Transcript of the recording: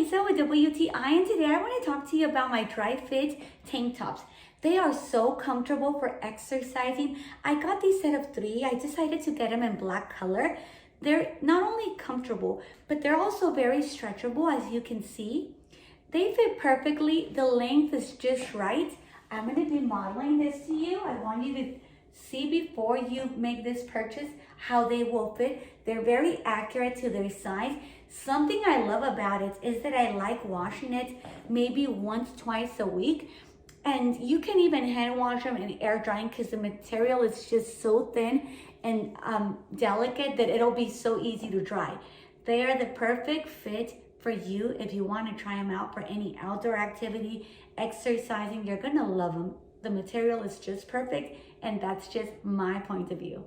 Lisa with WTI, and today I want to talk to you about my dry fit tank tops. They are so comfortable for exercising. I got these set of 3. I decided to get them in black color. They're not only comfortable, but they're also very stretchable, as you can see. They fit perfectly. The length is just right. I'm going to be modeling this to you. I want you to see before you make this purchase how they will fit. They're very accurate to their size. Something I love about it is that I like washing it maybe once, twice a week. And you can even hand wash them and air drying because the material is just so thin and delicate that it'll be so easy to dry. They are the perfect fit for you if you want to try them out for any outdoor activity, exercising. You're gonna love them. The material is just perfect, and that's just my point of view.